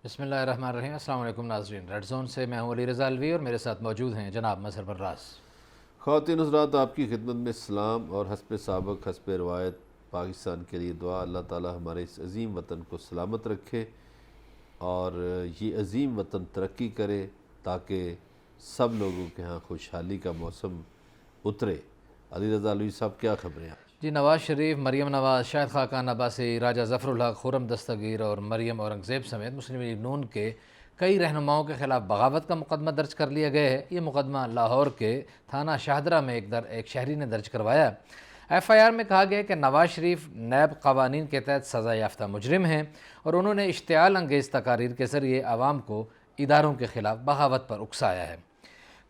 بسم اللہ الرحمن الرحیم۔ السلام علیکم ناظرین، ریڈ زون سے میں ہوں علی رضا الوی اور میرے ساتھ موجود ہیں جناب مظہر براس۔ خواتین حضرات، آپ کی خدمت میں سلام اور حسب سابق حسب روایت پاکستان کے لیے دعا۔ اللہ تعالی ہمارے اس عظیم وطن کو سلامت رکھے اور یہ عظیم وطن ترقی کرے تاکہ سب لوگوں کے ہاں خوشحالی کا موسم اترے۔ علی رضا الوی صاحب، کیا خبریں ہیں؟ جی، نواز شریف، مریم نواز، شاہد خاقان عباسی، راجہ ظفر الحق، خرم دستگیر اور مریم اورنگزیب سمیت مسلم لیگ نون کے کئی رہنماؤں کے خلاف بغاوت کا مقدمہ درج کر لیا گیا ہے۔ یہ مقدمہ لاہور کے تھانہ شاہدرہ میں ایک شہری نے درج کروایا۔ ایف آئی آر میں کہا گیا کہ نواز شریف نیب قوانین کے تحت سزا یافتہ مجرم ہیں اور انہوں نے اشتعال انگیز تقاریر کے ذریعے عوام کو اداروں کے خلاف بغاوت پر اکسایا ہے۔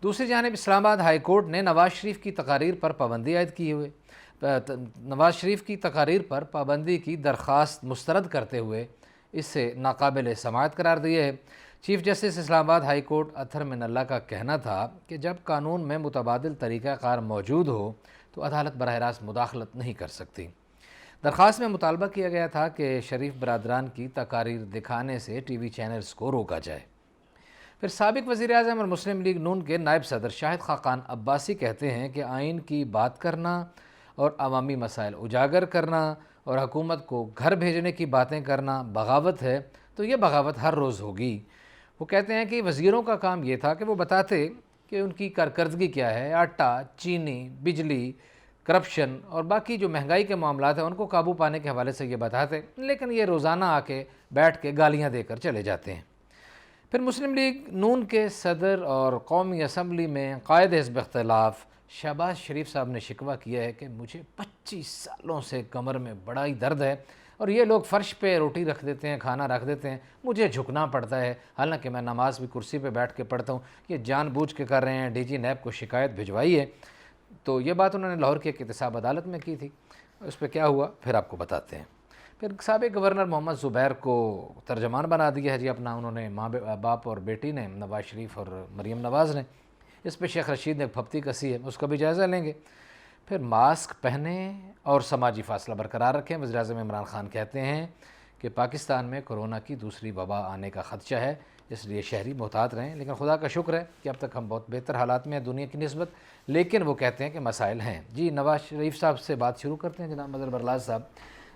دوسری جانب اسلام آباد ہائی کورٹ نے نواز شریف کی تقاریر پر پابندی عائد کی ہوئے نواز شریف کی تقاریر پر پابندی کی درخواست مسترد کرتے ہوئے اسے ناقابل سماعت قرار دیا ہے۔ چیف جسٹس اسلام آباد ہائی کورٹ اطہر من اللہ کا کہنا تھا کہ جب قانون میں متبادل طریقہ کار موجود ہو تو عدالت براہ راست مداخلت نہیں کر سکتی۔ درخواست میں مطالبہ کیا گیا تھا کہ شریف برادران کی تقاریر دکھانے سے ٹی وی چینلز کو روکا جائے۔ پھر سابق وزیر اعظم اور مسلم لیگ نون کے نائب صدر شاہد خاقان عباسی کہتے ہیں کہ آئین کی بات کرنا اور عوامی مسائل اجاگر کرنا اور حکومت کو گھر بھیجنے کی باتیں کرنا بغاوت ہے، تو یہ بغاوت ہر روز ہوگی۔ وہ کہتے ہیں کہ وزیروں کا کام یہ تھا کہ وہ بتاتے کہ ان کی کارکردگی کیا ہے، آٹا، چینی، بجلی، کرپشن اور باقی جو مہنگائی کے معاملات ہیں ان کو قابو پانے کے حوالے سے یہ بتاتے، لیکن یہ روزانہ آ کے بیٹھ کے گالیاں دے کر چلے جاتے ہیں۔ پھر مسلم لیگ نون کے صدر اور قومی اسمبلی میں قائد حزب اختلاف شہباز شریف صاحب نے شکوہ کیا ہے کہ مجھے 25 سالوں سے کمر میں بڑا ہی درد ہے اور یہ لوگ فرش پہ روٹی رکھ دیتے ہیں، کھانا رکھ دیتے ہیں، مجھے جھکنا پڑتا ہے، حالانکہ میں نماز بھی کرسی پہ بیٹھ کے پڑھتا ہوں، یہ جان بوجھ کے کر رہے ہیں۔ ڈی جی نیب کو شکایت بھجوائی ہے۔ تو یہ بات انہوں نے لاہور کی ایک احتساب عدالت میں کی تھی۔ اس پہ کیا ہوا پھر آپ کو بتاتے ہیں۔ پھر سابق گورنر محمد زبیر کو ترجمان بنا دیا ہے جی اپنا، انہوں نے ماں باپ اور بیٹی نے، نواز شریف اور مریم نواز نے۔ اس پہ شیخ رشید نے پھپتی کسی ہے، اس کا بھی جائزہ لیں گے۔ پھر ماسک پہنیں اور سماجی فاصلہ برقرار رکھیں۔ وزیر اعظم عمران خان کہتے ہیں کہ پاکستان میں کورونا کی دوسری وبا آنے کا خدشہ ہے، اس لیے شہری محتاط رہیں، لیکن خدا کا شکر ہے کہ اب تک ہم بہت بہتر حالات میں ہیں دنیا کی نسبت، لیکن وہ کہتے ہیں کہ مسائل ہیں۔ جی، نواز شریف صاحب سے بات شروع کرتے ہیں جناب مظہر براس صاحب۔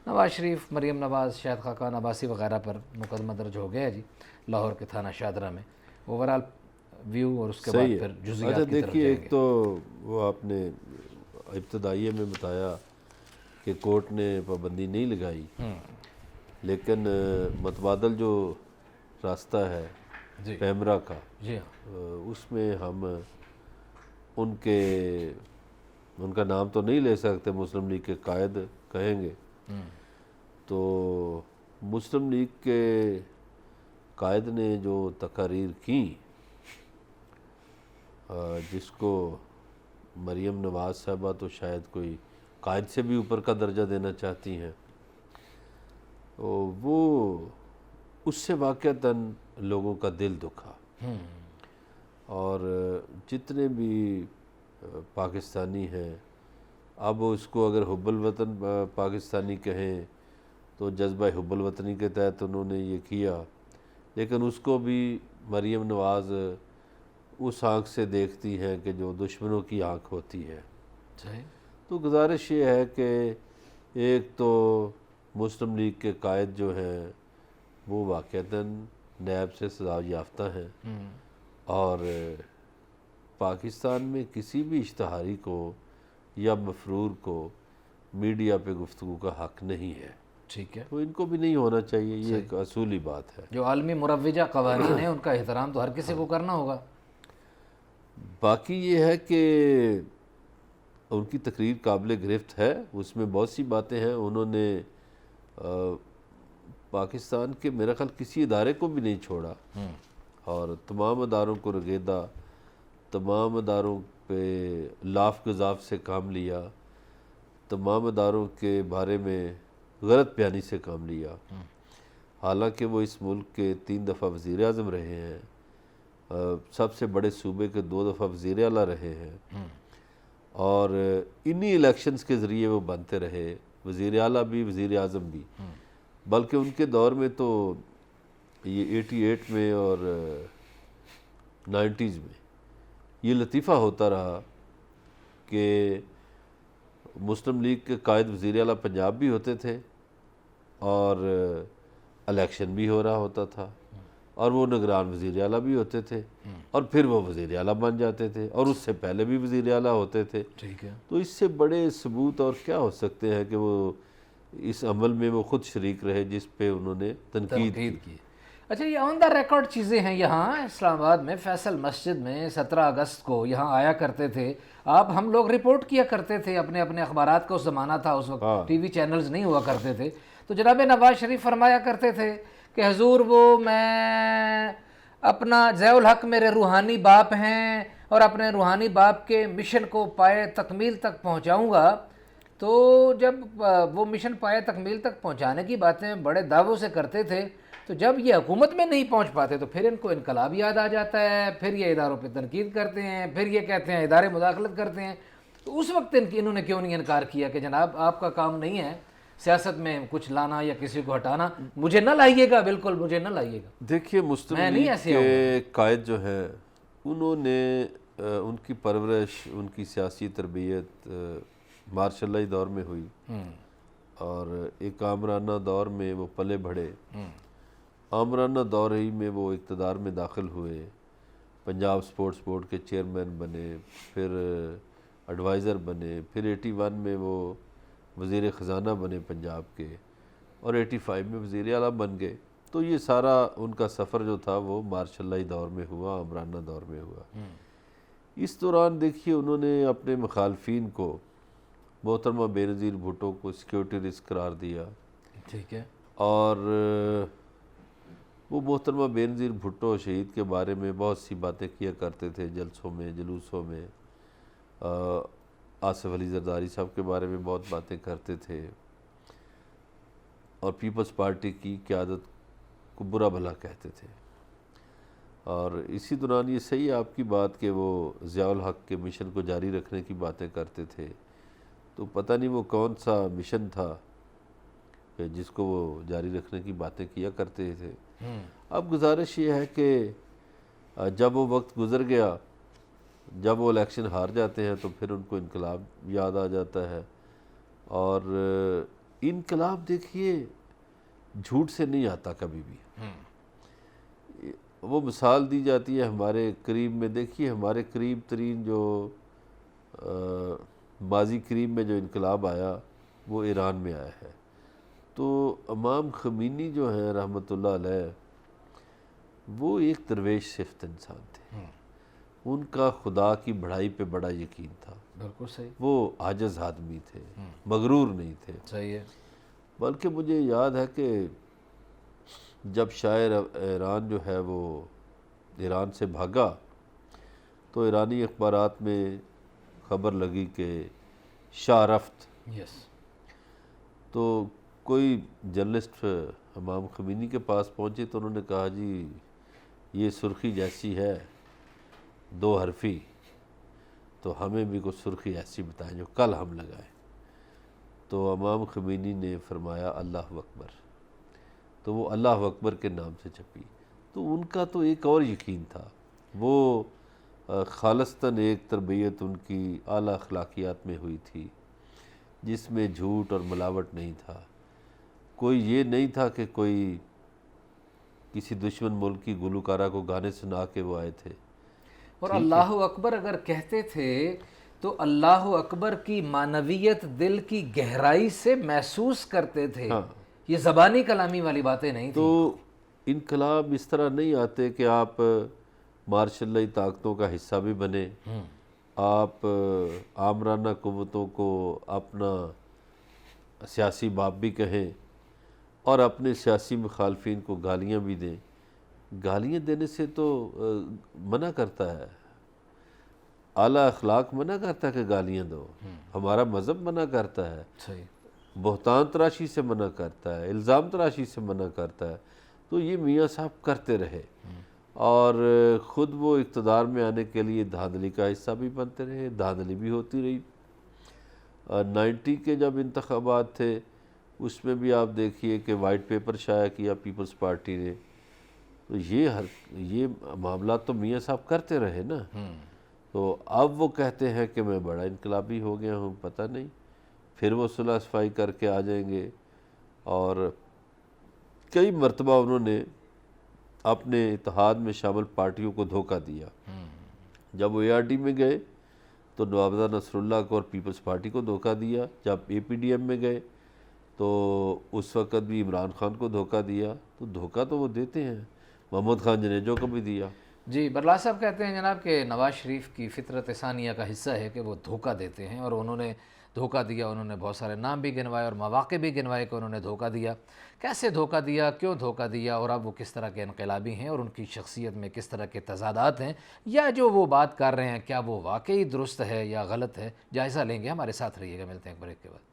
نواز شریف، مریم نواز، شاہد خاقان عباسی وغیرہ پر مقدمہ درج ہو گیا ہے جی لاہور کے تھانہ شاہدرہ میں۔ اوورال ویو اور اس کے بعد پھر جزئیات کی طرف دیکھیے، جائیں ایک گے۔ تو وہ آپ نے ابتدائیے میں بتایا کہ کورٹ نے پابندی نہیں لگائی، لیکن متبادل جو راستہ ہے جی پیمرا کا، جی ہاں، اس میں ہم ان کا نام تو نہیں لے سکتے، مسلم لیگ کے قائد کہیں گے تو مسلم لیگ کے قائد نے جو تقاریر کی، جس کو مریم نواز صاحبہ تو شاید کوئی قائد سے بھی اوپر کا درجہ دینا چاہتی ہیں، وہ اس سے واقعتاً لوگوں کا دل دکھا، اور جتنے بھی پاکستانی ہیں، اب اس کو اگر حب الوطن پاکستانی کہیں تو جذبہ حب الوطنی کے تحت انہوں نے یہ کیا، لیکن اس کو بھی مریم نواز اس آنکھ سے دیکھتی ہیں کہ جو دشمنوں کی آنکھ ہوتی ہے۔ صحیح۔ تو گزارش یہ ہے کہ ایک تو مسلم لیگ کے قائد جو ہیں وہ واقعتاً نیب سے سزا یافتہ ہیں، اور پاکستان میں کسی بھی اشتہاری کو یا مفرور کو میڈیا پہ گفتگو کا حق نہیں ہے، ٹھیک ہے۔ تو ان کو بھی نہیں ہونا چاہیے، یہ ایک اصولی بات ہے۔ جو عالمی مروجہ قوانین ہیں ان کا احترام تو ہر کسی کو کرنا ہوگا۔ باقی یہ ہے کہ ان کی تقریر قابل گرفت ہے، اس میں بہت سی باتیں ہیں۔ انہوں نے پاکستان کے میرا خیال کسی ادارے کو بھی نہیں چھوڑا، اور تمام اداروں کو رگیدا، تمام اداروں پہ لاف گزاف سے کام لیا، تمام اداروں کے بارے میں غلط بیانی سے کام لیا، حالانکہ وہ اس ملک کے 3 دفعہ وزیر اعظم رہے ہیں، سب سے بڑے صوبے کے 2 دفعہ وزیر اعلیٰ رہے ہیں، اور انہی الیکشنز کے ذریعے وہ بنتے رہے، وزیر اعلیٰ بھی وزیر اعظم بھی، بلکہ ان کے دور میں تو یہ 88 میں اور 90s میں یہ لطیفہ ہوتا رہا کہ مسلم لیگ کے قائد وزیر اعلیٰ پنجاب بھی ہوتے تھے اور الیکشن بھی ہو رہا ہوتا تھا، اور وہ نگران وزیر اعلیٰ بھی ہوتے تھے، اور پھر وہ وزیر اعلیٰ بن جاتے تھے، اور اس سے پہلے بھی وزیر اعلیٰ ہوتے تھے۔ ٹھیک ہے، تو اس سے بڑے ثبوت اور کیا ہو سکتے ہیں کہ وہ اس عمل میں وہ خود شریک رہے جس پہ انہوں نے تنقید کی۔ اچھا، یہ آن دا ریکارڈ چیزیں ہیں۔ یہاں اسلام آباد میں فیصل مسجد میں 17 اگست کو یہاں آیا کرتے تھے آپ، ہم لوگ رپورٹ کیا کرتے تھے اپنے اخبارات کا، اس زمانہ تھا، اس وقت ٹی وی چینلز نہیں ہوا کرتے تھے، تو جناب نواز شریف فرمایا کرتے تھے کہ حضور میں اپنا ضیاء الحق میرے روحانی باپ ہیں اور اپنے روحانی باپ کے مشن کو پائے تکمیل تک پہنچاؤں گا۔ تو جب وہ مشن پائے تکمیل تک پہنچانے کی باتیں بڑے دعووں سے کرتے تھے، تو جب یہ حکومت میں نہیں پہنچ پاتے تو پھر ان کو انقلاب یاد آ جاتا ہے، پھر یہ اداروں پہ تنقید کرتے ہیں، پھر یہ کہتے ہیں ادارے مداخلت کرتے ہیں۔ تو اس وقت انہوں نے کیوں نہیں انکار کیا کہ جناب آپ کا کام نہیں ہے سیاست میں کچھ لانا یا کسی کو ہٹانا، مجھے نہ لائیے گا، بالکل مجھے نہ لائیے گا۔ دیکھیے مسلم لیگ کے قائد جو ہیں انہوں نے ان کی پرورش، ان کی سیاسی تربیت مارشل لائی دور میں ہوئی، اور ایک آمرانہ دور میں وہ پلے بڑھے۔ آمرانہ دور ہی میں وہ اقتدار میں داخل ہوئے، پنجاب سپورٹس بورڈ کے چیئرمین بنے، پھر ایڈوائزر بنے، پھر 81 میں وہ وزیر خزانہ بنے پنجاب کے، اور 85 میں وزیر اعلیٰ بن گئے۔ تو یہ سارا ان کا سفر جو تھا وہ مارشل لائی دور میں ہوا، آمرانہ دور میں ہوا۔ اس دوران دیکھیے انہوں نے اپنے مخالفین کو، محترمہ بے نظیر بھٹو کو سیکیورٹی رسک قرار دیا۔ ٹھیک ہے، اور وہ محترمہ بے نظیر بھٹو شہید کے بارے میں بہت سی باتیں کیا کرتے تھے، جلسوں میں، جلوسوں میں۔ آصف علی زرداری صاحب کے بارے میں بہت باتیں کرتے تھے، اور پیپلز پارٹی کی قیادت کو برا بھلا کہتے تھے۔ اور اسی دوران یہ صحیح ہے آپ کی بات کہ وہ ضیاء الحق کے مشن کو جاری رکھنے کی باتیں کرتے تھے۔ تو پتہ نہیں وہ کون سا مشن تھا جس کو وہ جاری رکھنے کی باتیں کیا کرتے تھے۔ اب گزارش یہ ہے کہ جب وہ وقت گزر گیا، جب وہ الیکشن ہار جاتے ہیں تو پھر ان کو انقلاب یاد آ جاتا ہے۔ اور انقلاب دیکھیے جھوٹ سے نہیں آتا کبھی بھی۔ وہ مثال دی جاتی ہے ہمارے قریب میں، دیکھیے ہمارے قریب ترین جو ماضی قریب میں جو انقلاب آیا وہ ایران میں آیا ہے۔ تو امام خمینی جو ہیں رحمۃ اللہ علیہ، وہ ایک درویش صفت انسان تھے۔ ان کا خدا کی بڑائی پہ بڑا یقین تھا، بالکل صحیح۔ وہ عاجز آدمی تھے، مغرور نہیں تھے۔ صحیح ہے۔ بلکہ مجھے یاد ہے کہ جب شاعر ایران جو ہے وہ ایران سے بھاگا تو ایرانی اخبارات میں خبر لگی کہ شاہ رفت۔ یس۔ تو کوئی جرنلسٹ امام خمینی کے پاس پہنچے تو انہوں نے کہا جی یہ سرخی جیسی ہے، 2 حرفی، تو ہمیں بھی کوئی سرخی ایسی بتائیں جو کل ہم لگائیں۔ تو امام خمینی نے فرمایا اللہ اکبر، تو وہ اللہ اکبر کے نام سے چھپی۔ تو ان کا تو ایک اور یقین تھا، وہ خالصتاً ایک تربیت ان کی اعلیٰ اخلاقیات میں ہوئی تھی جس میں جھوٹ اور ملاوٹ نہیں تھا۔ کوئی یہ نہیں تھا کہ کوئی کسی دشمن ملک کی گلوکارہ کو گانے سنا کے وہ آئے تھے۔ اور اللہ اکبر اگر کہتے تھے تو اللہ اکبر کی معنویت دل کی گہرائی سے محسوس کرتے تھے، یہ زبانی کلامی والی باتیں نہیں تھیں۔ تو انقلاب اس طرح نہیں آتے کہ آپ مارشل لائی طاقتوں کا حصہ بھی بنے، آپ آمرانہ قوتوں کو اپنا سیاسی باپ بھی کہیں اور اپنے سیاسی مخالفین کو گالیاں بھی دیں۔ گالیاں دینے سے تو منع کرتا ہے، اعلیٰ اخلاق منع کرتا ہے کہ گالیاں دو، ہمارا مذہب منع کرتا ہے، صحیح، بہتان تراشی سے منع کرتا ہے، الزام تراشی سے منع کرتا ہے۔ تو یہ میاں صاحب کرتے رہے، اور خود وہ اقتدار میں آنے کے لیے دھاندلی کا حصہ بھی بنتے رہے، دھاندلی بھی ہوتی رہی۔ 90 کے جب انتخابات تھے اس میں بھی آپ دیکھیے کہ وائٹ پیپر شائع کیا پیپلز پارٹی نے، تو یہ معاملات تو میاں صاحب کرتے رہے نا. تو اب وہ کہتے ہیں کہ میں بڑا انقلابی ہو گیا ہوں، پتہ نہیں پھر وہ صلح صفائی کر کے آ جائیں گے. اور کئی مرتبہ انہوں نے اپنے اتحاد میں شامل پارٹیوں کو دھوکہ دیا. جب وہ ARD میں گئے تو نوابزہ نصر اللہ کو اور پیپلز پارٹی کو دھوکہ دیا. جب APDM میں گئے تو اس وقت بھی عمران خان کو دھوکہ دیا. تو دھوکہ تو وہ دیتے ہیں، محمد خان جنیجو کو بھی دیا. جی، برلا صاحب کہتے ہیں جناب کہ نواز شریف کی فطرت ثانیہ کا حصہ ہے کہ وہ دھوکہ دیتے ہیں، اور انہوں نے دھوکہ دیا. انہوں نے بہت سارے نام بھی گنوائے اور مواقع بھی گنوائے کہ انہوں نے دھوکہ دیا. کیسے دھوکہ دیا، کیوں دھوکہ دیا، اور اب وہ کس طرح کے انقلابی ہیں اور ان کی شخصیت میں کس طرح کے تضادات ہیں، یا جو وہ بات کر رہے ہیں کیا وہ واقعی درست ہے یا غلط ہے، جائزہ لیں گے. ہمارے ساتھ رہیے گا، ملتے ہیں ایک بریک کے بعد.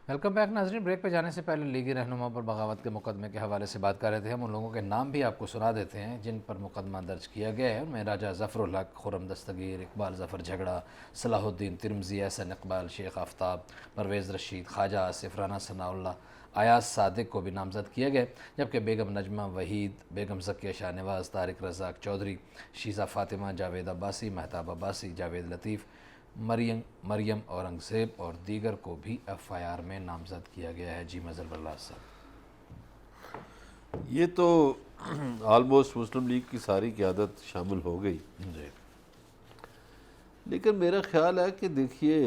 ویلکم بیک ناظرین. بریک پہ جانے سے پہلے لیگی رہنما پر بغاوت کے مقدمے کے حوالے سے بات کر رہے تھے. ہم ان لوگوں کے نام بھی آپ کو سنا دیتے ہیں جن پر مقدمہ درج کیا گیا ہے. میں راجہ ظفر الحق، خرم دستگیر، اقبال ظفر جھگڑا، صلاح الدین ترمذی، احسن اقبال، شیخ آفتاب، پرویز رشید، خواجہ آصف، رانا ثناء اللہ، ایاز صادق کو بھی نامزد کیا گیا، جبکہ بیگم نجمہ وحید، بیگم ذکیہ شاہ نواز، طارق رزاق چودھری، شیزہ فاطمہ، جاوید عباسی، مہتاب عباسی، جاوید لطیف، مریم اورنگزیب اور دیگر کو بھی FIR میں نامزد کیا گیا ہے. جی مظہر برلاس صاحب. یہ تو آلموسٹ مسلم لیگ کی ساری قیادت شامل ہو گئی. جی. لیکن میرا خیال ہے کہ دیکھیے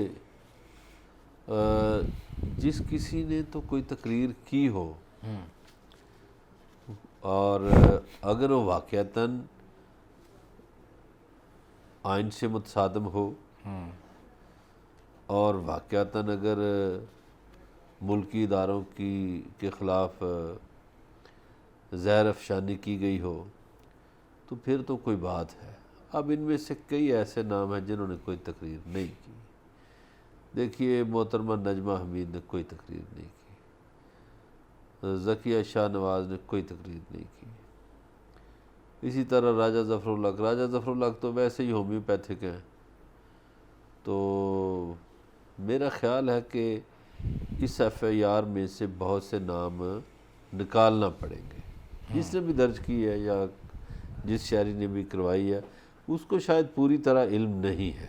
جس کسی نے تو کوئی تقریر کی ہو اور اگر وہ واقعتاً آئین سے متصادم ہو اور واقعتاً اگر ملکی اداروں کے خلاف زہر افشانی کی گئی ہو تو پھر تو کوئی بات ہے. اب ان میں سے کئی ایسے نام ہیں جنہوں نے کوئی تقریر نہیں کی. دیکھیے محترمہ نجمہ حمید نے کوئی تقریر نہیں کی، ذکیہ شاہ نواز نے کوئی تقریر نہیں کی. اسی طرح راجہ ظفر الحق تو ویسے ہی ہومیوپیتھک ہیں. تو میرا خیال ہے کہ اس FIR میں سے بہت سے نام نکالنا پڑیں گے. جس نے بھی درج کی ہے یا جس شہری نے بھی کروائی ہے اس کو شاید پوری طرح علم نہیں ہے.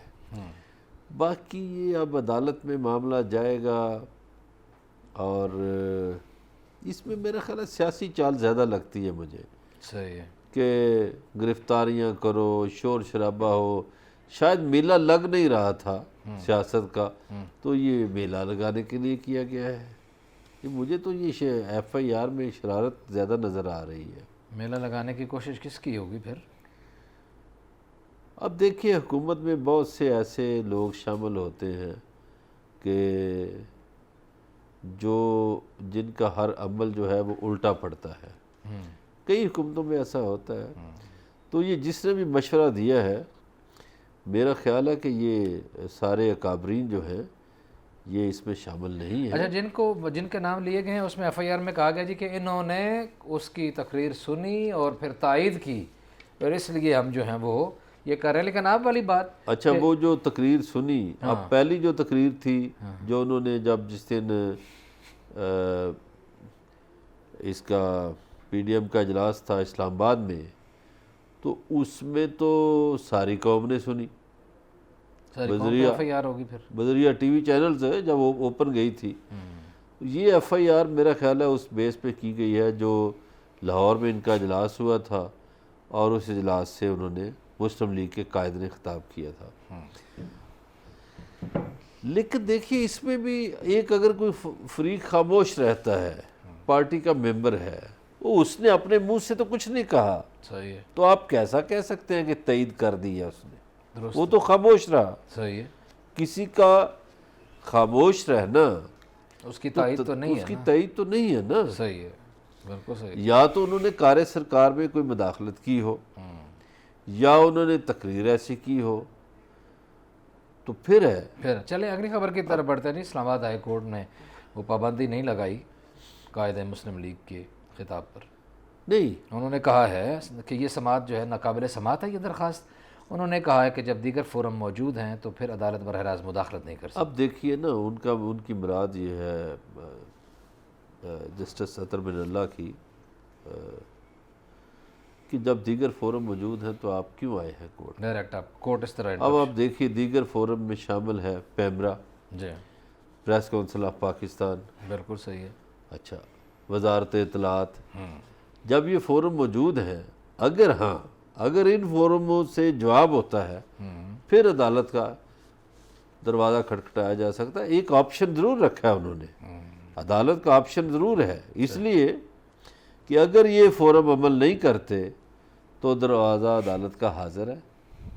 باقی یہ اب عدالت میں معاملہ جائے گا اور اس میں میرا خیال ہے سیاسی چال زیادہ لگتی ہے مجھے. صحیح ہے کہ گرفتاریاں کرو، شور شرابہ ہو. شاید میلہ لگ نہیں رہا تھا سیاست کا، تو یہ میلہ لگانے کے لیے کیا گیا ہے. مجھے تو یہ FIR میں شرارت زیادہ نظر آ رہی ہے. میلہ لگانے کی کوشش کس کی ہوگی پھر؟ اب دیکھیے حکومت میں بہت سے ایسے لوگ شامل ہوتے ہیں کہ جن کا ہر عمل جو ہے وہ الٹا پڑتا ہے. کئی حکومتوں میں ایسا ہوتا ہے. تو یہ جس نے بھی مشورہ دیا ہے میرا خیال ہے کہ یہ سارے اکابرین جو ہیں یہ اس میں شامل نہیں ہیں. اچھا، جن کے نام لیے گئے ہیں اس میں FIR میں کہا گیا جی کہ انہوں نے اس کی تقریر سنی اور پھر تائید کی اور اس لیے ہم جو ہیں وہ یہ کر رہے ہیں. لیکن آپ والی بات، اچھا وہ جو تقریر سنی، اب پہلی جو تقریر تھی جو انہوں نے جس دن اس کا PDM کا اجلاس تھا اسلام آباد میں، تو اس میں تو ساری قوم نے سنی. FIR ہوگی پھر بدریہ TV چینلز ہے جب وہ اوپن گئی تھی. یہ FIR میرا خیال ہے اس بیس پہ کی گئی ہے جو لاہور میں ان کا اجلاس ہوا تھا اور اس اجلاس سے انہوں نے مسلم لیگ کے قائد نے خطاب کیا تھا. لیکن دیکھیے اس میں بھی ایک اگر کوئی فریق خاموش رہتا ہے، پارٹی کا ممبر ہے، وہ اس نے اپنے منہ سے تو کچھ نہیں کہا. صحیح ہے. تو آپ کیسا کہہ سکتے ہیں کہ تائید کر دیا اس نے؟ درست. وہ تو خاموش رہا. صحیح ہے. کسی کا خاموش رہنا اس کی تائید تو نہیں ہے، اس کی تائید تو نہیں ہے نا. صحیح ہے، بالکل صحیح. یا تو انہوں نے کار سرکار میں کوئی مداخلت کی ہو، یا انہوں نے تقریر ایسی کی ہو تو پھر ہے. پھر چلیں اگلی خبر کی طرف بڑھتے ہیں. اسلام آباد ہائی کورٹ نے وہ پابندی نہیں لگائی قائد مسلم لیگ کے خطاب پر. نہیں، انہوں نے کہا ہے کہ یہ سماعت جو ہے ناقابل سماعت ہے یہ درخواست. انہوں نے کہا ہے کہ جب دیگر فورم موجود ہیں تو پھر عدالت براہ راست مداخلت نہیں کر سکتی. اب دیکھیے نا، ان کی مراد یہ ہے جسٹس اطہر بن اللہ کی کہ جب دیگر فورم موجود ہیں تو آپ کیوں آئے ہیں کورٹ. ڈائریکٹ آپ کورٹ اس طرح اب آپ دیکھیے دیگر فورم میں شامل ہے پیمرا، جی پریس کونسل آف پاکستان، بالکل صحیح ہے. اچھا، وزارت اطلاعات. جب یہ فورم موجود ہیں، اگر ان فورموں سے جواب ہوتا ہے پھر عدالت کا دروازہ کھٹکھٹایا جا سکتا ہے. ایک آپشن ضرور رکھا ہے انہوں نے، عدالت کا آپشن ضرور ہے، اس لیے کہ اگر یہ فورم عمل نہیں کرتے تو دروازہ عدالت کا حاضر ہے،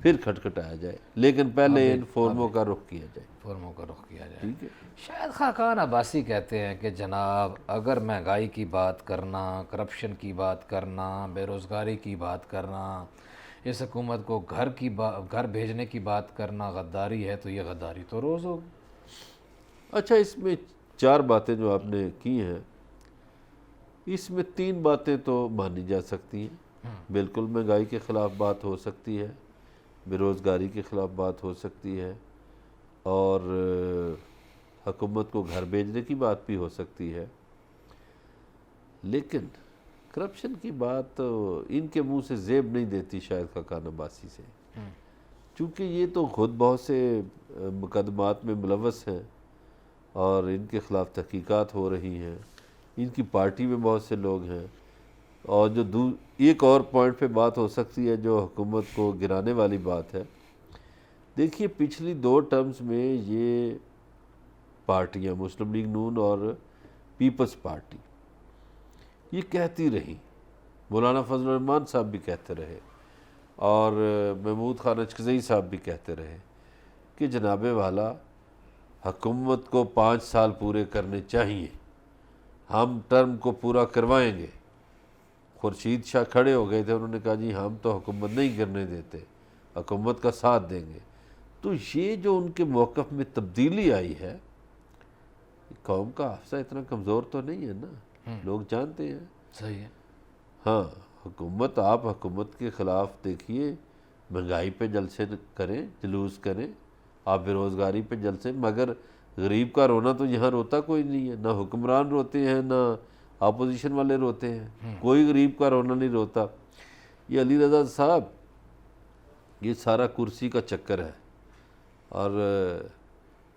پھر کھٹکھٹایا جائے، لیکن پہلے ان فورموں کا رخ کیا جائے. فورموں کا رخ کیا جائے. ٹھیک ہے. شاید خاقان عباسی کہتے ہیں کہ جناب اگر مہنگائی کی بات کرنا، کرپشن کی بات کرنا، بے روزگاری کی بات کرنا، اس حکومت کو گھر بھیجنے کی بات کرنا غداری ہے تو یہ غداری تو روز ہوگی. اچھا، اس میں 4 باتیں جو آپ نے کی ہیں، اس میں 3 باتیں تو مانی جا سکتی ہیں. بالکل مہنگائی کے خلاف بات ہو سکتی ہے، بے روزگاری کے خلاف بات ہو سکتی ہے، اور حکومت کو گھر بھیجنے کی بات بھی ہو سکتی ہے. لیکن کرپشن کی بات تو ان کے منہ سے زیب نہیں دیتی شاید خاقان عباسی سے، چونکہ یہ تو خود بہت سے مقدمات میں ملوث ہیں اور ان کے خلاف تحقیقات ہو رہی ہیں. ان کی پارٹی میں بہت سے لوگ ہیں. اور جو ایک اور پوائنٹ پہ بات ہو سکتی ہے جو حکومت کو گرانے والی بات ہے، دیکھیے پچھلی 2 ٹرمز میں یہ پارٹیاں مسلم لیگ نون اور پیپلز پارٹی یہ کہتی رہی، مولانا فضل الرحمان صاحب بھی کہتے رہے اور محمود خان اچکزئی صاحب بھی کہتے رہے کہ جناب والا حکومت کو 5 سال پورے کرنے چاہیے، ہم ٹرم کو پورا کروائیں گے. خورشید شاہ کھڑے ہو گئے تھے، انہوں نے کہا جی ہم تو حکومت نہیں کرنے دیتے، حکومت کا ساتھ دیں گے. تو یہ جو ان کے موقف میں تبدیلی آئی ہے، قوم کا حافظہ اتنا کمزور تو نہیں ہے نا، لوگ جانتے ہیں. صحیح ہے. ہاں، آپ حکومت کے خلاف دیکھیے، مہنگائی پہ جلسے کریں، جلوس کریں، آپ بے روزگاری پہ جلسے، مگر غریب کا رونا تو یہاں روتا کوئی نہیں ہے. نہ حکمران روتے ہیں، نہ اپوزیشن والے روتے ہیں، کوئی غریب کا رونا نہیں روتا. یہ علی رضا صاحب، یہ سارا کرسی کا چکر ہے، اور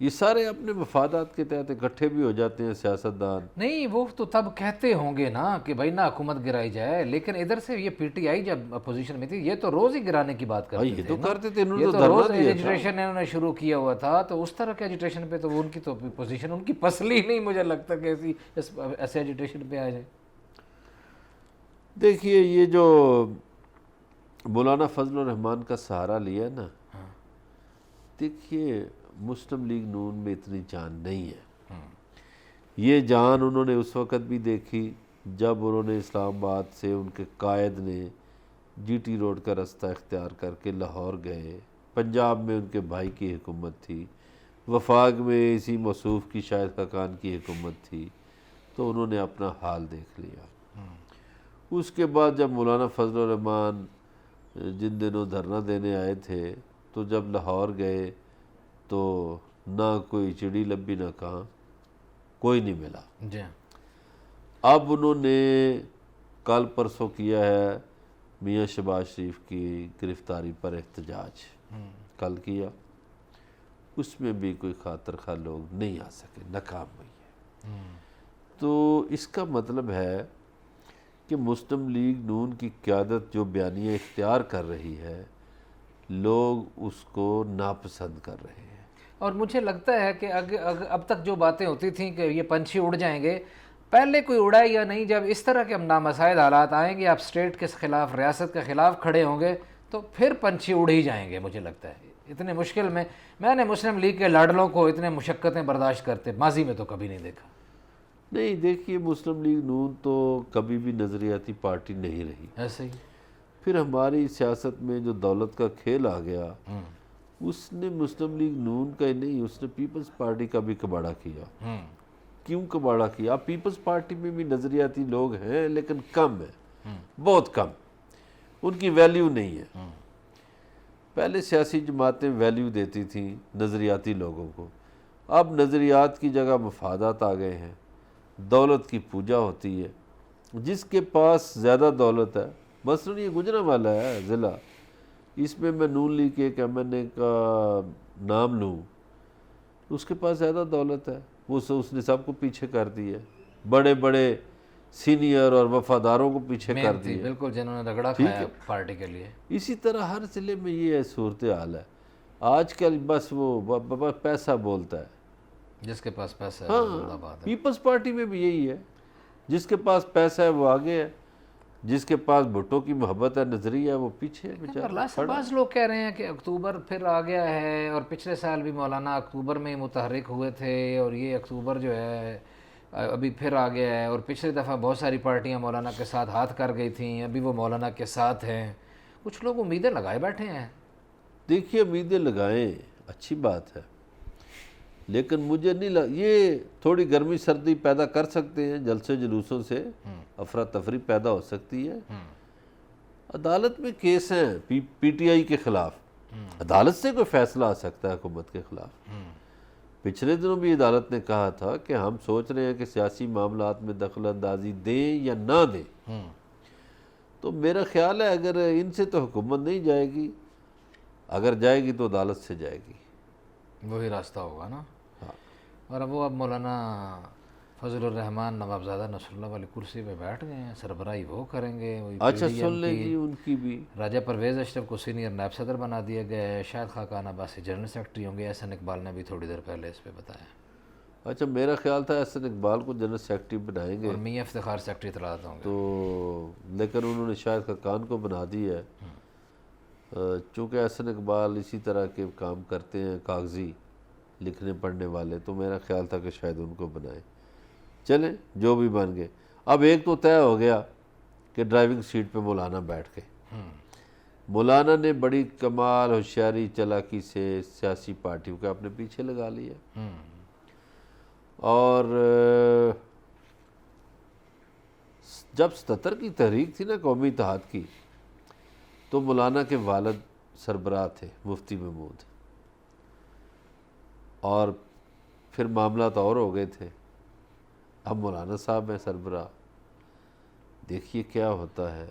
یہ سارے اپنے مفادات کے تحت اکٹھے بھی ہو جاتے ہیں سیاستدان. نہیں وہ تو تب کہتے ہوں گے نا کہ بھائی نہ حکومت گرائی جائے، لیکن ادھر سے یہ پی ٹی آئی جب اپوزیشن میں تھی یہ تو روز ہی گرانے کی بات کرتے یہ تھے. تو کرتے تھے، انہوں یہ نے تو دھرنا روز دیا تھا. ایجیٹیشن انہوں نے شروع کیا ہوا تھا، تو اس طرح کے ایجیٹیشن پہ تو وہ ان کی تو پوزیشن ان کی پسلی نہیں مجھے لگتا کہ ایسے ایجیٹیشن پہ آ جائے. دیکھیے یہ جو مولانا فضل الرحمان کا سہارا لیا نا، دیکھیے مسلم لیگ نون میں اتنی جان نہیں ہے. یہ جان انہوں نے اس وقت بھی دیکھی جب انہوں نے اسلام آباد سے ان کے قائد نے جی ٹی روڈ کا رستہ اختیار کر کے لاہور گئے. پنجاب میں ان کے بھائی کی حکومت تھی، وفاق میں اسی موصوف کی شاہد خاقان کی حکومت تھی، تو انہوں نے اپنا حال دیکھ لیا. اس کے بعد جب مولانا فضل الرحمان جن دنوں دھرنا دینے آئے تھے، تو جب لاہور گئے تو نہ کوئی چڑی لبی نہ کہاں، کوئی نہیں ملا. جی اب انہوں نے کل پرسوں کیا ہے میاں شہباز شریف کی گرفتاری پر احتجاج، کل کیا، اس میں بھی کوئی خاطر خواہ لوگ نہیں آ سکے، ناکام ہوئی ہے. تو اس کا مطلب ہے کہ مسلم لیگ نون کی قیادت جو بیانیہ اختیار کر رہی ہے، لوگ اس کو ناپسند کر رہے ہیں. اور مجھے لگتا ہے کہ اب تک جو باتیں ہوتی تھیں کہ یہ پنچھی اڑ جائیں گے، پہلے کوئی اڑائے یا نہیں، جب اس طرح کے ہم نامساعد حالات آئیں گے، آپ اسٹیٹ کے خلاف، ریاست کے خلاف کھڑے ہوں گے تو پھر پنچھی اڑ ہی جائیں گے. مجھے لگتا ہے اتنے مشکل میں نے مسلم لیگ کے لاڈلوں کو اتنے مشقتیں برداشت کرتے ماضی میں تو کبھی نہیں دیکھا. نہیں، دیکھیے مسلم لیگ نون تو کبھی بھی نظریاتی پارٹی نہیں رہی. ایسے ہی پھر ہماری سیاست میں جو دولت کا کھیل آ گیا، اس نے مسلم لیگ نون کا ہی نہیں، اس نے پیپلز پارٹی کا بھی کباڑا کیا۔ کیوں کباڑا کیا؟ اب پیپلز پارٹی میں بھی نظریاتی لوگ ہیں لیکن کم ہیں، بہت کم، ان کی ویلیو نہیں ہے۔ پہلے سیاسی جماعتیں ویلیو دیتی تھیں نظریاتی لوگوں کو، اب نظریات کی جگہ مفادات آ گئے ہیں، دولت کی پوجا ہوتی ہے۔ جس کے پاس زیادہ دولت ہے، مثلاً یہ گجرانوالہ ہے ضلع، اس میں نون لیگ کے ایک ایم این اے کا نام لوں، اس کے پاس زیادہ دولت ہے، اس نے سب کو پیچھے کر دی ہے، بڑے بڑے سینئر اور وفاداروں کو پیچھے کر دی ہے، بالکل، جنہوں نے رگڑا کھایا پارٹی کے لیے۔ اسی طرح ہر ضلع میں یہ صورتحال ہے۔ آج کل بس وہ پیسہ بولتا ہے، جس کے پاس پیسہ ہے ہاں، زندہ باد ہے۔ پیپلز پارٹی میں بھی یہی ہے، جس کے پاس پیسہ ہے وہ آگے ہے، جس کے پاس بھٹو کی محبت ہے، نظریہ ہے، وہ پیچھے ہے بیچارہ۔ بعض لوگ کہہ رہے ہیں کہ اکتوبر پھر آ گیا ہے، اور پچھلے سال بھی مولانا اکتوبر میں ہی متحرک ہوئے تھے، اور یہ اکتوبر جو ہے ابھی پھر آ گیا ہے، اور پچھلی دفعہ بہت ساری پارٹیاں مولانا کے ساتھ ہاتھ کر گئی تھیں، ابھی وہ مولانا کے ساتھ ہیں۔ کچھ لوگ امیدیں لگائے بیٹھے ہیں۔ دیکھیے، امیدیں لگائیں، اچھی بات ہے، لیکن مجھے نہیں یہ تھوڑی گرمی سردی پیدا کر سکتے ہیں، جلسے جلوسوں سے افراتفری پیدا ہو سکتی ہے۔ عدالت میں کیس ہیں پی ٹی آئی کے خلاف، عدالت سے کوئی فیصلہ آ سکتا ہے حکومت کے خلاف۔ پچھلے دنوں بھی عدالت نے کہا تھا کہ ہم سوچ رہے ہیں کہ سیاسی معاملات میں دخل اندازی دیں یا نہ دیں، تو میرا خیال ہے اگر ان سے تو حکومت نہیں جائے گی، اگر جائے گی تو عدالت سے جائے گی، وہی راستہ ہوگا نا۔ اور اب مولانا فضل الرحمان نوابزادہ نصر اللہ والی کرسی پہ بیٹھ گئے ہیں، سربراہی وہ کریں گے۔ اچھا سن لیں جی ان کی بھی۔ راجہ پرویز اشرف کو سینئر نائب صدر بنا دیا گیا ہے، شاہد خاقان عباسی جنرل سیکرٹری ہوں گے، احسن اقبال نے بھی تھوڑی دیر پہلے اس پہ بتایا۔ اچھا، میرا خیال تھا احسن اقبال کو جنرل سیکرٹری بنائیں گے، اور میاں افتخار سیکرٹری اطلاعات ہوں گے، تو لیکن انہوں نے شاہد خاقان کو بنا دی ہے، چونکہ احسن اقبال اسی طرح کے کام کرتے ہیں، کاغذی لکھنے پڑھنے والے، تو میرا خیال تھا کہ شاید ان کو بنائیں۔ چلیں، جو بھی بن گئے۔ اب ایک تو طے ہو گیا کہ ڈرائیونگ سیٹ پہ مولانا بیٹھ گئے۔ مولانا نے بڑی کمال ہوشیاری چالاکی سے سیاسی پارٹیوں کے اپنے پیچھے لگا لیا، اور جب 77 کی تحریک تھی نا قومی اتحاد کی، تو مولانا کے والد سربراہ تھے مفتی محمود، اور پھر معاملات اور ہو گئے تھے، اب مولانا صاحب ہیں سربراہ۔ دیکھیے کیا ہوتا ہے۔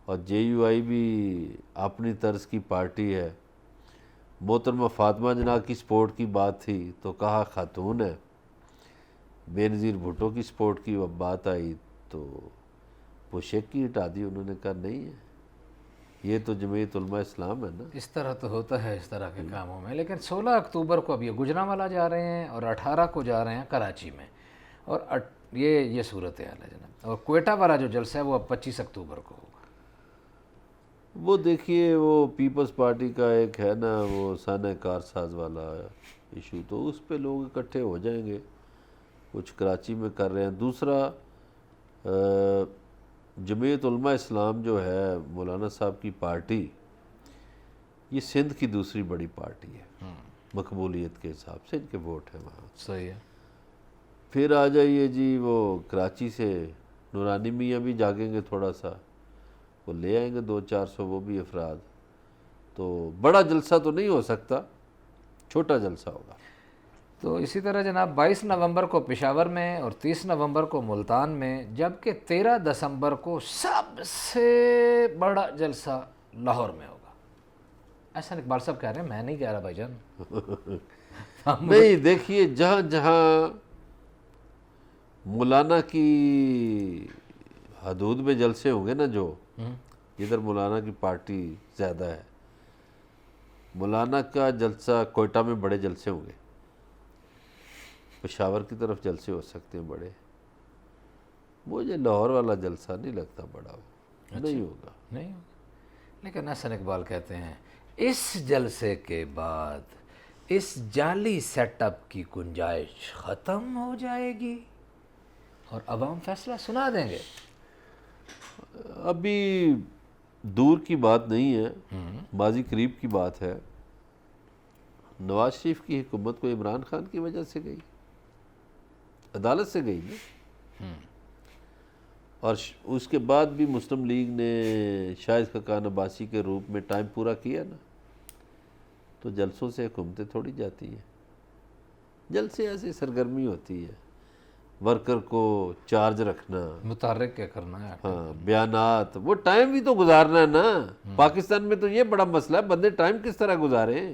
اور جے یو آئی بھی اپنی طرز کی پارٹی ہے۔ محترمہ فاطمہ جناح کی سپورٹ کی بات تھی تو کہا خاتون ہے، بے نظیر بھٹو کی سپورٹ کی بات آئی تو پوشیک کی ہٹا دی، انہوں نے کہا نہیں ہے، یہ تو جمعیت علماء اسلام ہے نا۔ اس طرح تو ہوتا ہے اس طرح کے کاموں میں۔ لیکن 16 اکتوبر کو اب یہ گجرانوالہ جا رہے ہیں، اور 18 کو جا رہے ہیں کراچی میں، اور یہ صورتحال ہے جناب۔ اور کوئٹہ والا جو جلسہ ہے وہ اب 25 اکتوبر کو ہوگا۔ وہ دیکھیے، وہ پیپلز پارٹی کا ایک ہے نا وہ سانہ کار ساز والا ایشو، تو اس پہ لوگ اکٹھے ہو جائیں گے، کچھ کراچی میں کر رہے ہیں۔ دوسرا، جمعیت علماء اسلام جو ہے مولانا صاحب کی پارٹی، یہ سندھ کی دوسری بڑی پارٹی ہے مقبولیت کے حساب سے، ان کے ووٹ ہیں وہاں۔ صحیح ہے۔ پھر آ جائیے جی، وہ کراچی سے نورانی میاں بھی جاگیں گے تھوڑا سا، وہ لے آئیں گے 200-400 وہ بھی افراد، تو بڑا جلسہ تو نہیں ہو سکتا، چھوٹا جلسہ ہوگا۔ تو اسی طرح جناب 22 نومبر کو پشاور میں، اور 30 نومبر کو ملتان میں، جبکہ 13 دسمبر کو سب سے بڑا جلسہ لاہور میں ہوگا۔ احسن اقبال صاحب کہہ رہے ہیں، میں نہیں کہہ رہا بھائی جان۔ نہیں، دیکھیے، جہاں جہاں مولانا کی حدود میں جلسے ہوں گے نا، جو جدھر مولانا کی پارٹی زیادہ ہے، مولانا کا جلسہ کوئٹہ میں بڑے جلسے ہوں گے، پشاور کی طرف جلسے ہو سکتے ہیں بڑے، مجھے لاہور والا جلسہ نہیں لگتا بڑا ہو، نہیں ہوگا۔ نہیں ہوگا، لیکن احسن اقبال کہتے ہیں اس جلسے کے بعد اس جعلی سیٹ اپ کی گنجائش ختم ہو جائے گی اور عوام فیصلہ سنا دیں گے۔ ابھی دور کی بات نہیں ہے، ماضی قریب کی بات ہے، نواز شریف کی حکومت کو عمران خان کی وجہ سے گئی، عدالت سے گئی نا، اور اس کے بعد بھی مسلم لیگ نے شاہد خاقان عباسی کے روپ میں ٹائم پورا کیا نا، تو جلسوں سے حکومتیں تھوڑی جاتی ہیں، جلسے ایسی سرگرمی ہوتی ہے، ورکر کو چارج رکھنا، متحرک کیا کرنا ہے. ہاں بیانات، وہ ٹائم بھی تو گزارنا ہے نا. پاکستان میں تو یہ بڑا مسئلہ ہے، بندے ٹائم کس طرح گزاریں.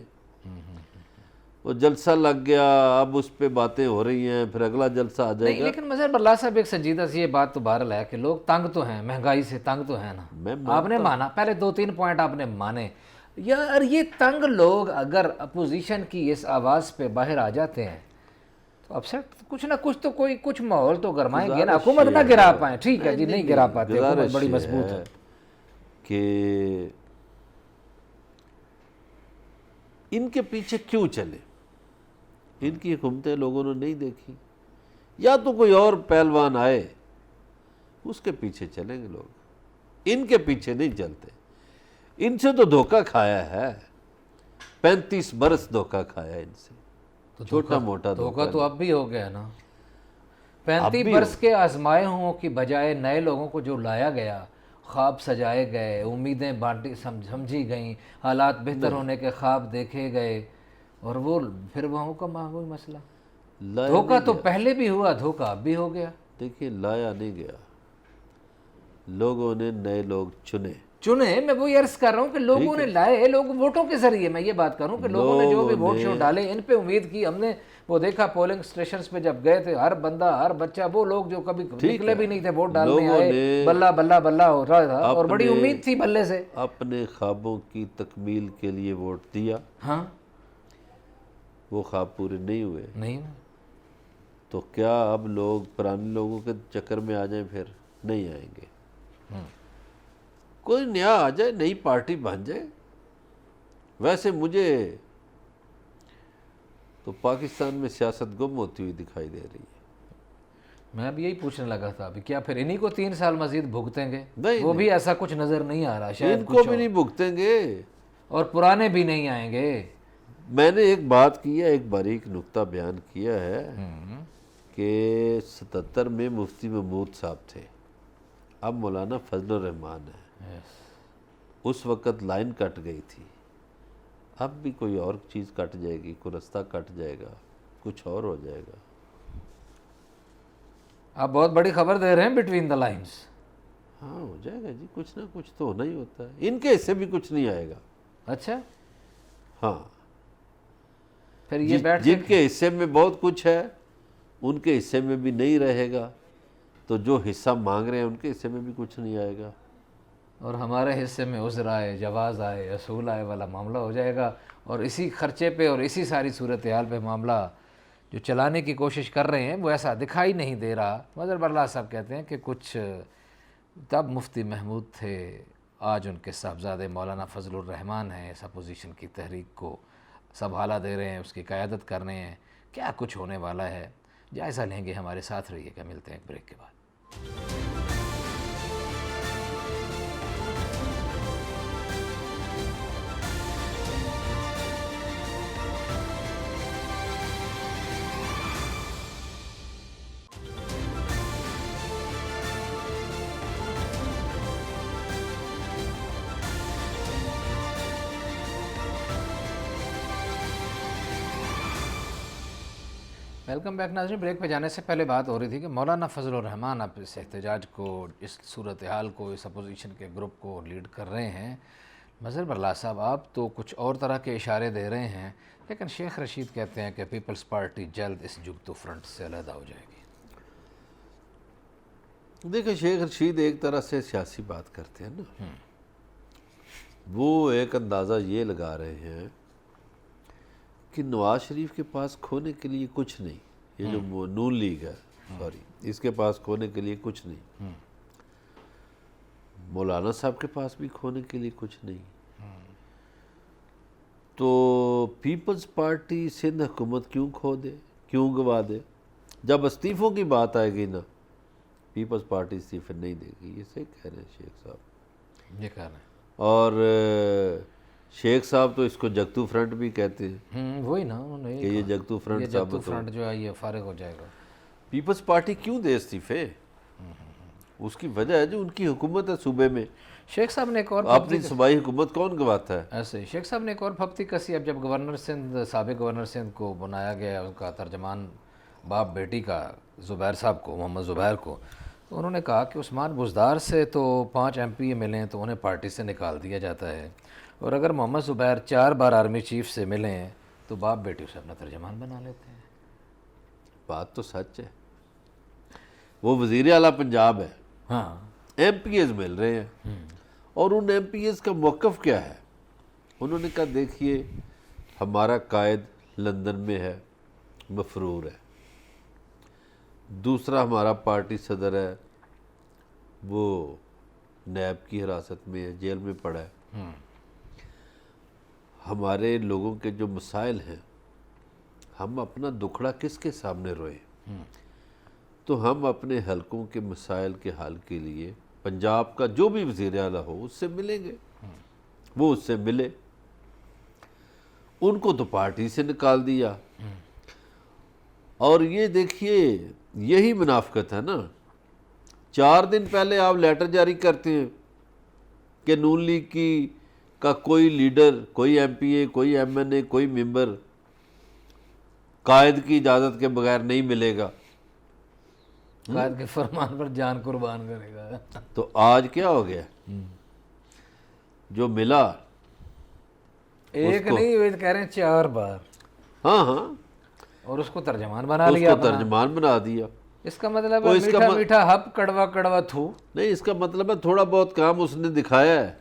وہ جلسہ لگ گیا، اب اس پہ باتیں ہو رہی ہیں، پھر اگلا جلسہ آ جائے نہیں گا. لیکن مظہر برلا صاحب ایک سنجیدہ سی یہ بات تو بہرحال ہے کہ لوگ تنگ تو ہیں، مہنگائی سے تنگ تو ہیں نا. آپ نے مانا پہلے 2-3 پوائنٹ آپ نے مانے. یار یہ تنگ لوگ اگر اپوزیشن کی اس آواز پہ باہر آ جاتے ہیں تو اب سر کچھ نہ کچھ تو کوئی کچھ ماحول تو گرمائیں گے نا. حکومت نہ گرا پائیں، ٹھیک ہے جی نہیں گرا پاتے، حکومت بڑی مضبوط ہے. کہ ان کے پیچھے کیوں چلے؟ ان کی حکومتیں لوگوں نے نہیں دیکھی، یا تو کوئی اور پہلوان آئے اس کے پیچھے چلیں گے لوگ، ان کے پیچھے نہیں چلتے. ان سے تو دھوکہ کھایا ہے، 35 برس دھوکہ کھایا ان سے، چھوٹا موٹا دھوکہ تو اب بھی ہو گیا نا. 35 برس کے آزمائے ہوں کی بجائے نئے لوگوں کو جو لایا گیا، خواب سجائے گئے، امیدیں بانٹی سمجھی گئیں، حالات بہتر ہونے کے خواب دیکھے گئے، اور وہ پھر وہاں کا وہی مسئلہ. دھوکہ تو پہلے بھی ہوا، دھوکہ اب بھی ہو گیا. دیکھیے لایا نہیں گیا، لوگوں نے نئے لوگ چنے. میں وہی عرض کر رہا ہوں کہ لوگوں نے لائے، لوگ ووٹوں کے ذریعے، میں یہ بات کروں کہ لوگوں نے جو بھی ووٹ شو ڈالے ان پہ امید کی. ہم نے وہ دیکھا پولنگ سٹیشنز پہ جب گئے تھے، ہر بندہ ہر بچہ، وہ لوگ جو کبھی نکلے بھی نہیں تھے ووٹ ڈالنے آئے، بلہ بلہ بلہ ہو رہا تھا اور بڑی امید تھی بلے سے. اپنے خوابوں کی تکمیل کے لیے ووٹ دیا، ہاں وہ خواب پورے نہیں ہوئے. نہیں تو کیا اب لوگ پرانے لوگوں کے چکر میں آ جائیں؟ پھر نہیں آئیں گے. کوئی نیا آ جائے، نئی پارٹی بن جائے. ویسے مجھے تو پاکستان میں سیاست گم ہوتی ہوئی دکھائی دے رہی ہے. میں اب یہی پوچھنے لگا تھا ابھی، کیا پھر انہی کو 3 سال مزید بھگتیں گے؟ وہ بھی ایسا کچھ نظر نہیں آ رہا شاید. ان کو بھی نہیں بھگتیں گے اور پرانے بھی نہیں آئیں گے. میں نے ایک بات کی ہے، ایک باریک نکتہ بیان کیا ہے کہ 77 میں مفتی محمود صاحب تھے، اب مولانا فضل الرحمان ہے. اس وقت لائن کٹ گئی تھی، اب بھی کوئی اور چیز کٹ جائے گی، کوئی رستہ کٹ جائے گا، کچھ اور ہو جائے گا. آپ بہت بڑی خبر دے رہے ہیں بٹوین دا لائنز. ہاں ہو جائے گا جی، کچھ نہ کچھ تو ہونا ہی ہوتا ہے. ان کے حصے بھی کچھ نہیں آئے گا. اچھا ہاں، پھر یہ بیٹھ جن کے حصے میں بہت کچھ ہے ان کے حصے میں بھی نہیں رہے گا، تو جو حصہ مانگ رہے ہیں ان کے حصے میں بھی کچھ نہیں آئے گا. اور ہمارے حصے میں عذر آئے، جواز آئے، اصول آئے والا معاملہ ہو جائے گا. اور اسی خرچے پہ اور اسی ساری صورتحال پہ معاملہ جو چلانے کی کوشش کر رہے ہیں وہ ایسا دکھائی نہیں دے رہا. مظہر برلا صاحب کہتے ہیں کہ کچھ تب مفتی محمود تھے، آج ان کے صاحبزادے مولانا فضل الرحمان ہیں، اس اپوزیشن کی تحریک کو سنبھالا دے رہے ہیں، اس کی قیادت کر رہے ہیں. کیا کچھ ہونے والا ہے جائزہ لیں گے. ہمارے ساتھ رہیے گا، ملتے ہیں ایک بریک کے بعد. ویلکم بیک ناظرین. بریک پہ جانے سے پہلے بات ہو رہی تھی کہ مولانا فضل الرحمان اب اس احتجاج کو، اس صورتحال کو، اس اپوزیشن کے گروپ کو لیڈ کر رہے ہیں. مظہر برلا صاحب آپ تو کچھ اور طرح کے اشارے دے رہے ہیں، لیکن شیخ رشید کہتے ہیں کہ پیپلز پارٹی جلد اس جگتو فرنٹ سے علیحدہ ہو جائے گی. دیکھیں شیخ رشید ایک طرح سے سیاسی بات کرتے ہیں نا، وہ ایک اندازہ یہ لگا رہے ہیں کہ نواز شریف کے پاس کھونے کے لیے کچھ نہیں. یہ جو نون لیگ ہے، سوری، اس کے پاس کھونے کے لیے کچھ نہیں. مولانا صاحب کے پاس بھی کھونے کے لیے کچھ نہیں. تو پیپلز پارٹی سندھ حکومت کیوں کھو دے، کیوں گوا دے؟ جب استعفوں کی بات آئے گی نا، پیپلز پارٹی استعفے نہیں دے گی. یہ صحیح کہہ رہے ہیں شیخ صاحب. یہ کہہ رہے ہیں اور شیخ صاحب تو اس کو جگتو فرنٹ بھی کہتے ہیں وہی نا انہوں نے کہ یہ جگتو فرنٹ جگتو فرنٹ جو ہے یہ فارغ ہو جائے گا. پیپلز پارٹی کیوں دے استعفے؟ اس کی وجہ ہے جو ان کی حکومت ہے صوبے میں. شیخ صاحب نے ایک اور اپنی صوبائی حکومت کون گواتا ہے؟ ایسے شیخ صاحب نے ایک اور پھپتی کسی. اب جب گورنر سندھ سابق گورنر سندھ کو بنایا گیا ان کا ترجمان باپ بیٹی کا زبیر صاحب کو محمد زبیر کو, تو انہوں نے کہا کہ عثمان بزدار سے تو 5 MP ملیں تو انہیں پارٹی سے نکال دیا جاتا ہے, اور اگر محمد زبیر 4 بار آرمی چیف سے ملیں تو باپ بیٹی اسے اپنا ترجمان بنا لیتے ہیں. بات تو سچ ہے. وہ وزیر اعلیٰ پنجاب ہے, ہاں MPs مل رہے ہیں, اور ان MPs کا موقف کیا ہے؟ انہوں نے کہا دیکھیے ہمارا قائد لندن میں ہے, مفرور ہے. دوسرا ہمارا پارٹی صدر ہے, وہ نیب کی حراست میں ہے, جیل میں پڑا ہے. ہمارے لوگوں کے جو مسائل ہیں, ہم اپنا دکھڑا کس کے سامنے روئیں؟ تو ہم اپنے حلقوں کے مسائل کے حل کے لیے پنجاب کا جو بھی وزیر اعلیٰ ہو اس سے ملیں گے. وہ اس سے ملے, ان کو تو پارٹی سے نکال دیا. اور یہ دیکھیے یہی منافقت ہے نا. 4 دن پہلے آپ لیٹر جاری کرتے ہیں کہ نون لیگ کا کوئی لیڈر, کوئی MPA, کوئی MNA, کوئی ممبر قائد کی اجازت کے بغیر نہیں ملے گا. قائد کے فرمان پر جان قربان کرے گا. تو آج کیا ہو گیا؟ جو ملا ایک نہیں, وہ کہہ رہے ہیں 4 بار. ہاں اور اس کو ترجمان بنا لیا, اس کو ترجمان بنا دیا. اس کا مطلب ہے میٹھا میٹھا ہب کڑوا کڑوا تھو. نہیں, اس کا مطلب ہے تھوڑا بہت کام اس نے دکھایا ہے,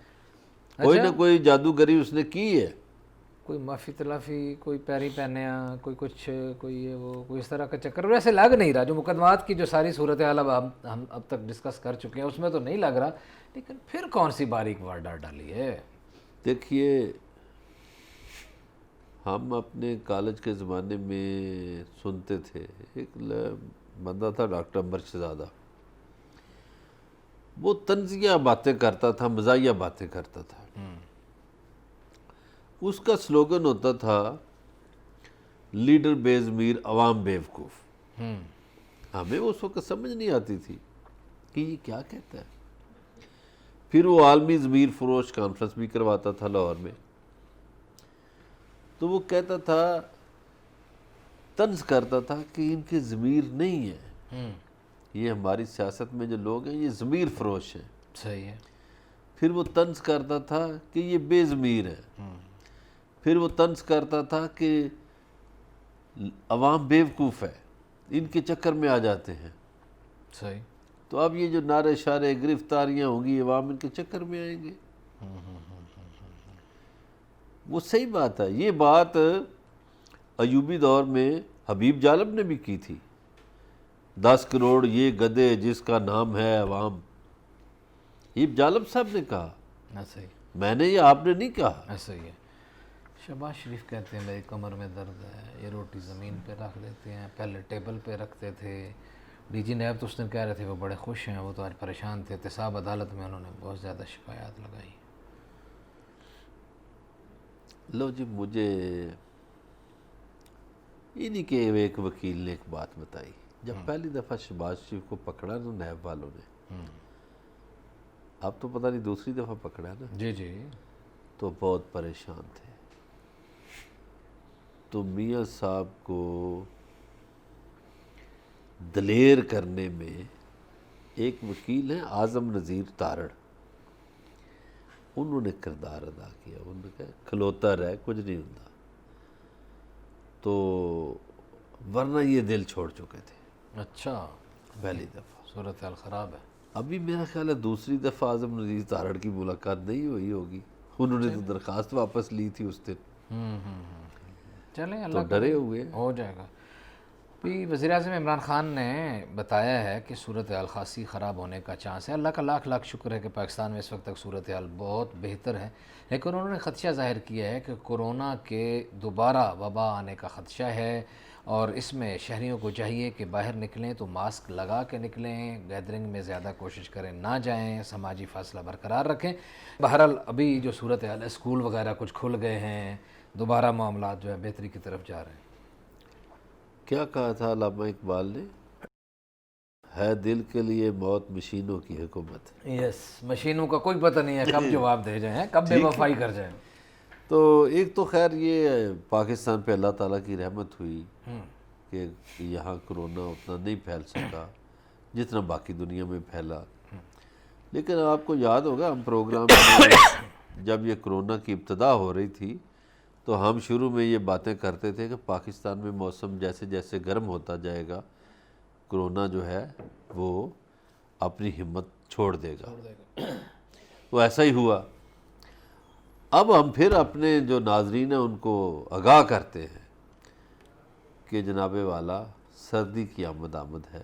کوئی نہ کوئی جادوگری اس نے کی ہے. کوئی معافی تلافی, کوئی پیری پہنیا, کوئی کچھ, کوئی یہ وہ, کوئی اس طرح کا چکر ویسے لگ نہیں رہا. جو مقدمات کی جو ساری صورتحال ہم اب تک ڈسکس کر چکے ہیں اس میں تو نہیں لگ رہا, لیکن پھر کون سی باریک واردات ڈالی ہے؟ دیکھیے ہم اپنے کالج کے زمانے میں سنتے تھے, ایک بندہ تھا ڈاکٹر امبر شہزادہ, وہ طنزیہ باتیں کرتا تھا, مزاحیہ باتیں کرتا تھا. اس کا سلوگن ہوتا تھا لیڈر بے ضمیر عوام بیوقوف. ہمیں اس وقت سمجھ نہیں آتی تھی کہ یہ کیا کہتا ہے. پھر وہ عالمی ضمیر فروش کانفرنس بھی کرواتا تھا لاہور میں, تو وہ کہتا تھا, طنز کرتا تھا کہ ان کے ضمیر نہیں ہے. یہ ہماری سیاست میں جو لوگ ہیں یہ ضمیر فروش ہیں. صحیح ہے. پھر وہ طنز کرتا تھا کہ یہ بے ضمیر ہے. پھر وہ طنز کرتا تھا کہ عوام بیوقوف ہے, ان کے چکر میں آ جاتے ہیں. صحیح. تو اب یہ جو نعرے شعرے گرفتاریاں ہوں گی, عوام ان کے چکر میں آئیں گے. وہ صحیح بات ہے. یہ بات ایوبی دور میں حبیب جالب نے بھی کی تھی. 10 کروڑ یہ گدے جس کا نام ہے عوام, حبیب جالب صاحب نے کہا. ایسا ہی, میں نے, یہ آپ نے نہیں کہا. ایسا ہی ہے. شہباز شریف کہتے ہیں میری کمر میں درد ہے, یہ روٹی زمین پہ رکھ دیتے ہیں, پہلے ٹیبل پہ رکھتے تھے. ڈی جی نیب تو اس دن کہہ رہے تھے وہ بڑے خوش ہیں, وہ تو آج پریشان تھے. احتساب عدالت میں انہوں نے بہت زیادہ شکایات لگائی. لو جی, مجھے انہی کے ایک وکیل نے ایک بات بتائی. جب پہلی دفعہ شہباز شریف کو پکڑا نا نیب والوں نے, اب تو پتہ نہیں دوسری دفعہ پکڑا نا, جی جی, تو بہت پریشان تھے. تو میاں صاحب کو دلیر کرنے میں ایک وکیل ہیں اعظم نذیر تارڑ, انہوں نے کردار ادا کیا. انہوں نے کہا کھلوتا رہ, کچھ نہیں ہوتا. تو ورنہ یہ دل چھوڑ چکے تھے. اچھا, پہلی دفعہ. صورتحال خراب ہے. ابھی میرا خیال ہے دوسری دفعہ اعظم نذیر تارڑ کی ملاقات نہیں ہوئی ہوگی. انہوں نے تو درخواست واپس لی تھی اس دن. چلیں, تو اللہ ڈرے ہوئے. ہو جائے گا. بھی وزیر اعظم عمران خان نے بتایا ہے کہ صورتحال خاصی خراب ہونے کا چانس ہے. اللہ کا لاکھ لاکھ شکر ہے کہ پاکستان میں اس وقت تک صورتحال بہت بہتر ہے, لیکن انہوں نے خدشہ ظاہر کیا ہے کہ کورونا کے دوبارہ وبا آنے کا خدشہ ہے, اور اس میں شہریوں کو چاہیے کہ باہر نکلیں تو ماسک لگا کے نکلیں, گیدرنگ میں زیادہ کوشش کریں نہ جائیں, سماجی فاصلہ برقرار رکھیں. بہرحال ابھی جو صورتحال ہے, اسکول وغیرہ کچھ کھل گئے ہیں, دوبارہ معاملات جو ہے بہتری کی طرف جا رہے ہیں. کیا کہا تھا علامہ اقبال نے؟ ہے دل کے لیے موت مشینوں کی حکومت. یس, مشینوں کا کوئی پتہ نہیں ہے کب جواب دے جائیں, کب بے وفائی کر جائیں. تو ایک تو خیر یہ پاکستان پہ اللہ تعالیٰ کی رحمت ہوئی کہ یہاں کرونا اتنا نہیں پھیل سکا جتنا باقی دنیا میں پھیلا. لیکن آپ کو یاد ہوگا ہم پروگرام میں جب یہ کرونا کی ابتدا ہو رہی تھی تو ہم شروع میں یہ باتیں کرتے تھے کہ پاکستان میں موسم جیسے جیسے گرم ہوتا جائے گا کرونا جو ہے وہ اپنی ہمت چھوڑ دے گا. وہ ایسا ہی ہوا. اب ہم پھر اپنے جو ناظرین ہیں ان کو آگاہ کرتے ہیں کہ جناب والا سردی کی آمد ہے,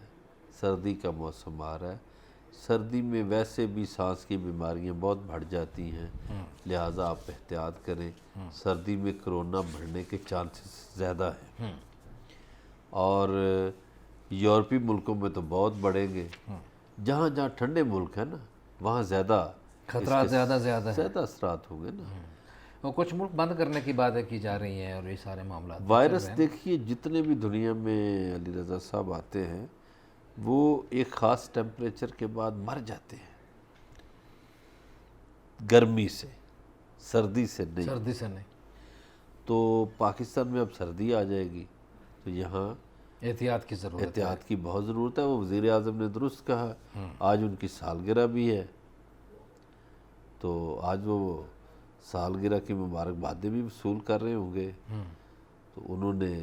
سردی کا موسم آ رہا ہے, سردی میں ویسے بھی سانس کی بیماریاں بہت بڑھ جاتی ہیں, لہٰذا آپ احتیاط کریں. سردی میں کرونا بڑھنے کے چانسز زیادہ ہیں, اور یورپی ملکوں میں تو بہت بڑھیں گے. جہاں جہاں ٹھنڈے ملک ہیں نا وہاں زیادہ خطرات زیادہ اثرات ہوں گے نا. اور کچھ ملک بند کرنے کی باتیں کی جا رہی ہیں, اور یہ سارے معاملات. وائرس دیکھیے جتنے بھی دنیا میں علی رضا صاحب آتے ہیں وہ ایک خاص ٹیمپریچر کے بعد مر جاتے ہیں, گرمی سے, سردی سے نہیں. تو پاکستان میں اب سردی آ جائے گی تو یہاں احتیاط کی بہت ضرورت ہے. وہ وزیر اعظم نے درست کہا, آج ان کی سالگرہ بھی ہے تو آج وہ سالگرہ کی مبارکبادیں بھی وصول کر رہے ہوں گے. تو انہوں نے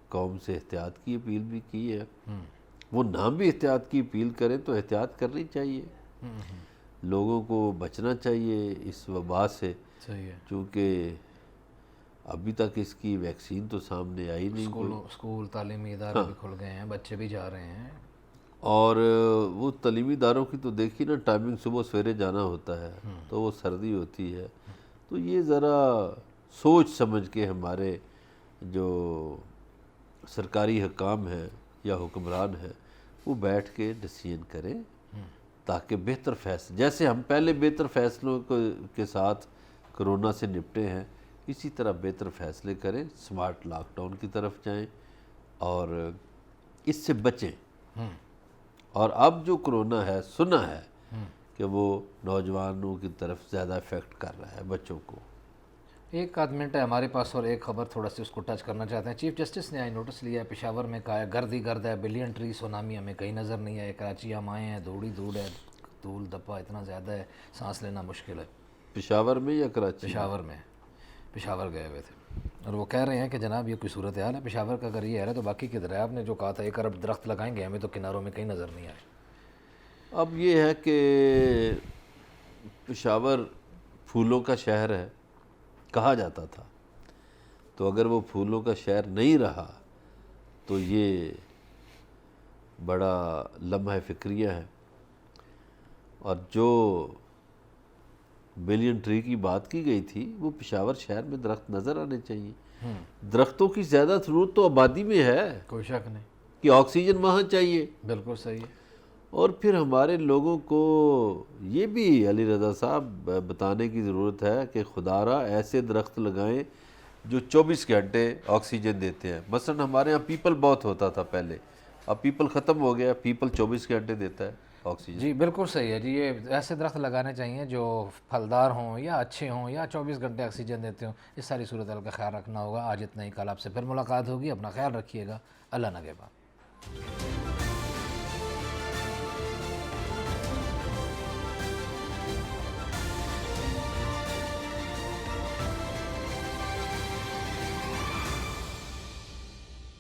قوم سے احتیاط کی اپیل بھی کی ہے. وہ نام بھی احتیاط کی اپیل کریں تو احتیاط کرنی چاہیے, لوگوں کو بچنا چاہیے اس وبا سے. چونکہ ابھی تک اس کی ویکسین تو سامنے آئی نہیں. اسکول تعلیمی ادارے بھی کھل گئے ہیں, بچے بھی جا رہے ہیں. اور وہ تعلیمی اداروں کی تو دیکھیے نا ٹائمنگ صبح سویرے جانا ہوتا ہے تو وہ سردی ہوتی ہے. تو یہ ذرا سوچ سمجھ کے ہمارے جو سرکاری حکام ہیں یا حکمران ہیں وہ بیٹھ کے ڈیسیژن کریں تاکہ بہتر فیصلے, جیسے ہم پہلے بہتر فیصلوں کے ساتھ کرونا سے نپٹے ہیں اسی طرح بہتر فیصلے کریں, سمارٹ لاک ڈاؤن کی طرف جائیں اور اس سے بچیں. اور اب جو کرونا ہے سنا ہے کہ وہ نوجوانوں کی طرف زیادہ افیکٹ کر رہا ہے, بچوں کو. ایک آدھ منٹ ہے ہمارے پاس اور ایک خبر تھوڑا سی اس کو ٹچ کرنا چاہتے ہیں. چیف جسٹس نے آئی نوٹس لیا ہے, پشاور میں کہا ہے گرد ہی گرد ہے, بلین ٹری سونامی ہمیں کہیں نظر نہیں ہے. کراچی ہم آئے ہیں, دھوڑ ہے, دھول دھپا اتنا زیادہ ہے, سانس لینا مشکل ہے. پشاور میں یا کراچی؟ پشاور گئے ہوئے تھے اور وہ کہہ رہے ہیں کہ جناب یہ کوئی صورتحال ہے پشاور کا. اگر یہ ہے تو باقی کدھر ہے؟ آپ نے جو کہا تھا 1 ارب درخت لگائیں گے, ہمیں تو کناروں میں کہیں نظر نہیں آئے. اب یہ ہے کہ پشاور پھولوں کا شہر ہے کہا جاتا تھا, تو اگر وہ پھولوں کا شہر نہیں رہا تو یہ بڑا لمحہ فکریہ ہے. اور جو بلین ٹری کی بات کی گئی تھی وہ پشاور شہر میں درخت نظر آنے چاہیے. درختوں کی زیادہ ضرورت تو آبادی میں ہے, کوئی شک نہیں کہ آکسیجن وہاں چاہیے. بالکل صحیح ہے. اور پھر ہمارے لوگوں کو یہ بھی علی رضا صاحب بتانے کی ضرورت ہے کہ خدا را ایسے درخت لگائیں جو 24 گھنٹے آکسیجن دیتے ہیں. مثلا ہمارے یہاں پیپل بہت ہوتا تھا پہلے, اب پیپل ختم ہو گیا, پیپل 24 گھنٹے دیتا ہے آکسیجن. جی بالکل صحیح ہے جی. یہ ایسے درخت لگانے چاہیے جو پھلدار ہوں یا اچھے ہوں یا 24 گھنٹے آکسیجن دیتے ہوں. اس ساری صورتحال کا خیال رکھنا ہوگا. آج اتنا ہی, کل آپ سے پھر ملاقات ہوگی. اپنا خیال رکھیے گا. اللہ نگہبان.